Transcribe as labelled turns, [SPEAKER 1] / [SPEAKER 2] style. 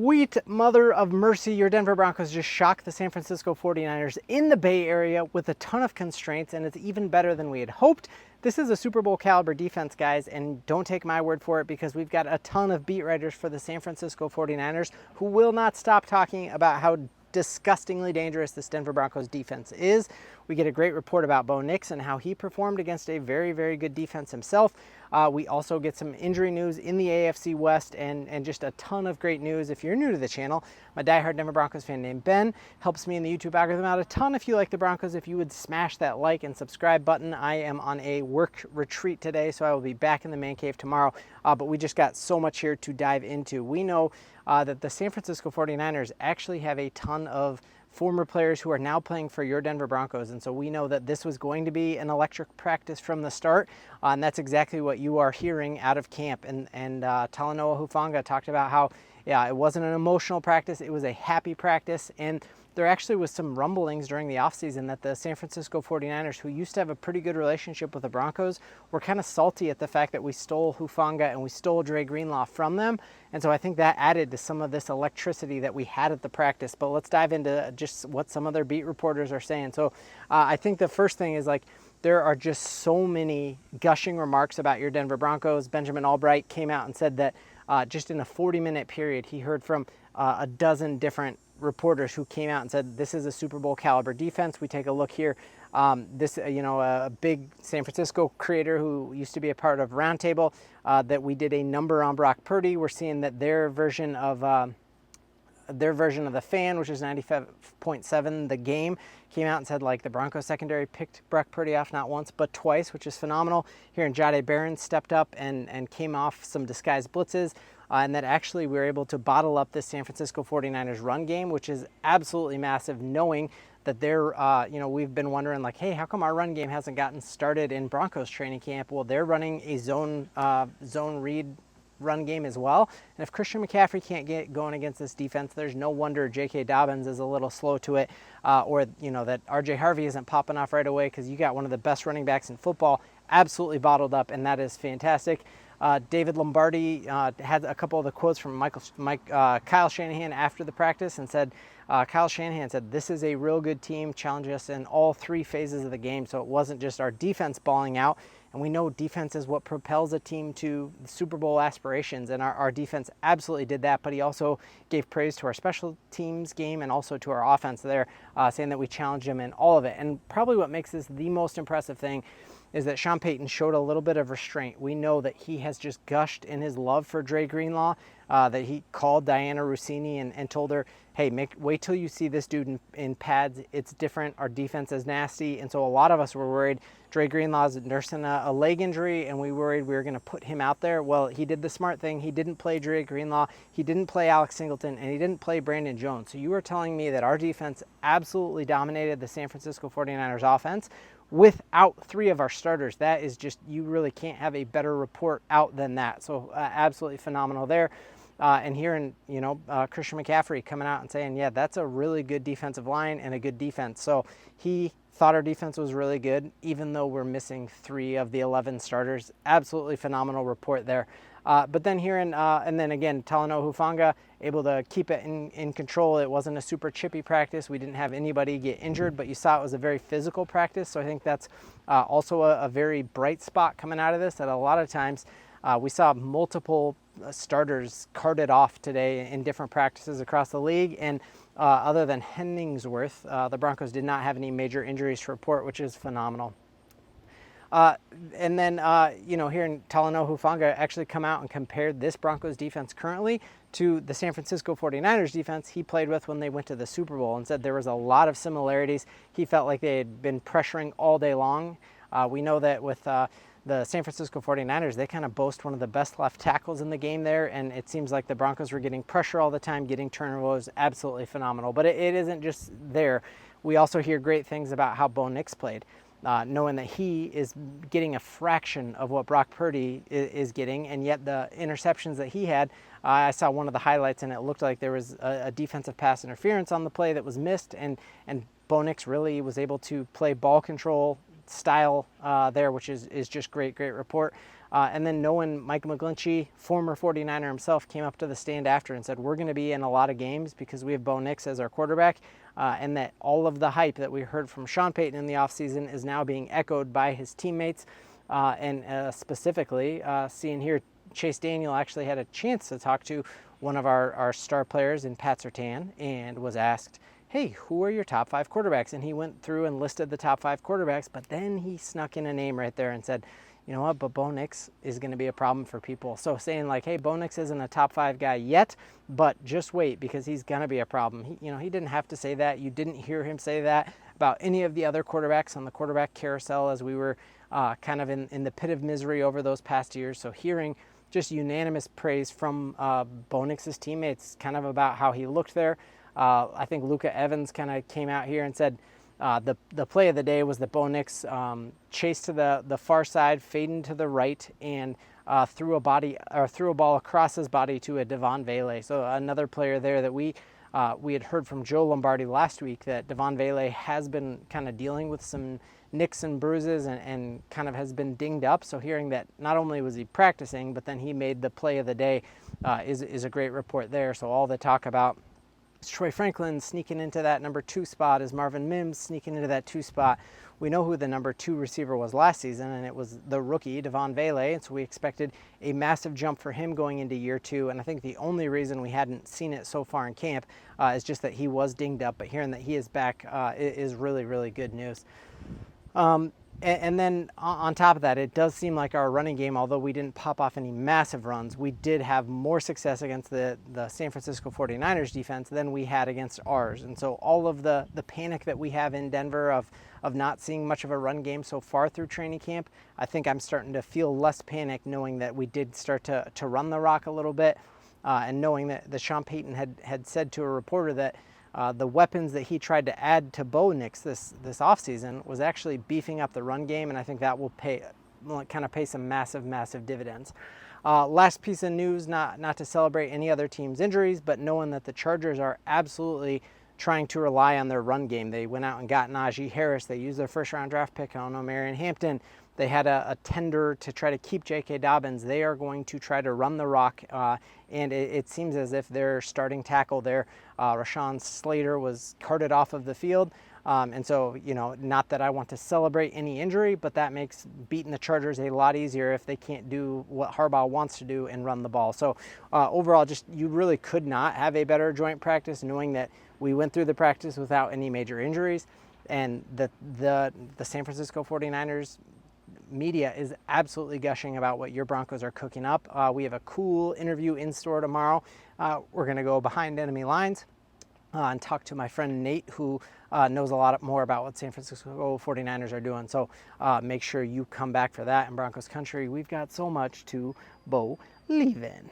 [SPEAKER 1] Sweet mother of mercy, your Denver Broncos just shocked the San Francisco 49ers in the Bay Area with a ton of constraints, and it's even better than we had hoped. This is a Super Bowl caliber defense, guys, and don't take my word for it because we've got a ton of beat writers for the San Francisco 49ers who will not stop talking about how disgustingly dangerous this Denver Broncos defense is. We get a great report about Bo Nix and how he performed against a very, very good defense himself. We also get some injury news in the AFC West and just a ton of great news. If you're new to the channel, my diehard Denver Broncos fan named Ben helps me in the YouTube algorithm out a ton. If you like the Broncos, if you would smash that like and subscribe button. I am on a work retreat today, so I will be back in the man cave tomorrow. But we just got so much here to dive into. We know that the San Francisco 49ers actually have a ton of former players who are now playing for your Denver Broncos. And so we know that this was going to be an electric practice from the start. And that's exactly what you are hearing out of camp. And Talanoa Hufanga talked about how, yeah, it wasn't an emotional practice. It was a happy practice. And there actually was some rumblings during the offseason that the San Francisco 49ers, who used to have a pretty good relationship with the Broncos, were kind of salty at the fact that we stole Hufanga and we stole Dre Greenlaw from them. And so I think that added to some of this electricity that we had at the practice. But let's dive into just what some of their beat reporters are saying. So I think the first thing is, like, there are just so many gushing remarks about your Denver Broncos. Benjamin Albright came out and said that just in a 40-minute period, he heard from a dozen different reporters who came out and said, this is a Super Bowl caliber defense. We take a look here. A big San Francisco creator who used to be a part of Roundtable, that we did a number on Brock Purdy. We're seeing that their version of the Fan, which is 95.7 The Game, came out and said, like, the Broncos secondary picked Brock Purdy off not once but twice, which is phenomenal. Here in Jahdae Barron stepped up and came off some disguised blitzes. And that actually we were able to bottle up this San Francisco 49ers run game, which is absolutely massive, knowing that they're, we've been wondering, like, hey, how come our run game hasn't gotten started in Broncos training camp? Well, they're running a zone read run game as well. And if Christian McCaffrey can't get going against this defense, there's no wonder J.K. Dobbins is a little slow to it, or that R.J. Harvey isn't popping off right away, because you got one of the best running backs in football absolutely bottled up, and that is fantastic. David Lombardi had a couple of the quotes from Kyle Shanahan after the practice and said, Kyle Shanahan said, this is a real good team, challenged us in all three phases of the game. So it wasn't just our defense balling out. And we know defense is what propels a team to Super Bowl aspirations. And our defense absolutely did that. But he also gave praise to our special teams game and also to our offense there, saying that we challenged him in all of it. And probably what makes this the most impressive thing is that Sean Payton showed a little bit of restraint. We know that he has just gushed in his love for Dre Greenlaw, that he called Diana Rossini and told her, hey, wait till you see this dude in pads. It's different. Our defense is nasty. And so a lot of us were worried Dre Greenlaw's nursing a leg injury, and we worried we were going to put him out there. Well, he did the smart thing. He didn't play Dre Greenlaw. He didn't play Alex Singleton, and he didn't play Brandon Jones. So you were telling me that our defense absolutely dominated the San Francisco 49ers offense without three of our starters. That is just, you really can't have a better report out than that. So absolutely phenomenal there. And hearing, Christian McCaffrey coming out and saying, yeah, that's a really good defensive line and a good defense. So he thought our defense was really good, even though we're missing 3 of the 11 starters. Absolutely phenomenal report there. But then hearing, and then again, Talanoa Hufanga able to keep it in control. It wasn't a super chippy practice. We didn't have anybody get injured, but you saw it was a very physical practice. So I think that's also a very bright spot coming out of this, that a lot of times we saw multiple starters carted off today in different practices across the league. And other than Henningsworth, the Broncos did not have any major injuries to report, which is phenomenal. And then, hearing Talanoa Hufanga actually come out and compare this Broncos defense currently to the San Francisco 49ers defense he played with when they went to the Super Bowl, and said there was a lot of similarities. He felt like they had been pressuring all day long. We know that with the San Francisco 49ers, they kind of boast one of the best left tackles in the game there, and it seems like the Broncos were getting pressure all the time, getting turnovers. Absolutely phenomenal. But it isn't just there. We also hear great things about how Bo Nix played. Knowing that he is getting a fraction of what Brock Purdy is getting, and yet the interceptions that he had, I saw one of the highlights, and it looked like there was a defensive pass interference on the play that was missed, and Bo Nix really was able to play ball control, style there, which is just great report. And then knowing Mike McGlinchey, former 49er himself, came up to the stand after and said, we're going to be in a lot of games because we have Bo Nix as our quarterback, and that all of the hype that we heard from Sean Payton in the offseason is now being echoed by his teammates. And specifically, seeing here, Chase Daniel actually had a chance to talk to one of our star players in Pat Surtain and was asked, hey, who are your top 5 quarterbacks? And he went through and listed the top 5 quarterbacks, but then he snuck in a name right there and said, you know what, but Bo Nix is going to be a problem for people. So saying like, hey, Bo Nix isn't a top 5 guy yet, but just wait because he's going to be a problem. He didn't have to say that. You didn't hear him say that about any of the other quarterbacks on the quarterback carousel as we were kind of in the pit of misery over those past years. So hearing just unanimous praise from Bo Nix's teammates kind of about how he looked there. I think Luka Evans kind of came out here and said, the play of the day was that Bo Nix chased to the far side, fading to the right, and threw a ball across his body to a Devon Vele. So another player there that we had heard from Joe Lombardi last week that Devon Vele has been kind of dealing with some nicks and bruises and kind of has been dinged up. So hearing that not only was he practicing, but then he made the play of the day is a great report there. So all the talk about Troy Franklin sneaking into that number 2 spot, is Marvin Mims sneaking into that 2 spot. We know who the number 2 receiver was last season, and it was the rookie, Devon Vele, and so we expected a massive jump for him going into year 2, and I think the only reason we hadn't seen it so far in camp is just that he was dinged up, but hearing that he is back is really, really good news. And then on top of that, it does seem like our running game, although we didn't pop off any massive runs, we did have more success against the San Francisco 49ers defense than we had against ours. And so all of the panic that we have in Denver of not seeing much of a run game so far through training camp, I think I'm starting to feel less panic knowing that we did start to run the rock a little bit, and knowing that Sean Payton had said to a reporter that the weapons that he tried to add to Bo Nix this offseason was actually beefing up the run game, and I think that will pay some massive dividends. Last piece of news, not to celebrate any other team's injuries, but knowing that the Chargers are absolutely trying to rely on their run game. They went out and got Najee Harris. They used their first-round draft pick on Omarion Hampton. They had a tender to try to keep J.K. Dobbins. They are going to try to run the rock, and it seems as if their starting tackle there, Rashawn Slater, was carted off of the field. And so, not that I want to celebrate any injury, but that makes beating the Chargers a lot easier if they can't do what Harbaugh wants to do and run the ball. So overall, you really could not have a better joint practice, knowing that we went through the practice without any major injuries, and the San Francisco 49ers media is absolutely gushing about what your Broncos are cooking up. We have a cool interview in store tomorrow. We're going to go behind enemy lines and talk to my friend Nate, who knows a lot more about what San Francisco 49ers are doing. So make sure you come back for that in Broncos country. We've got so much to believe in.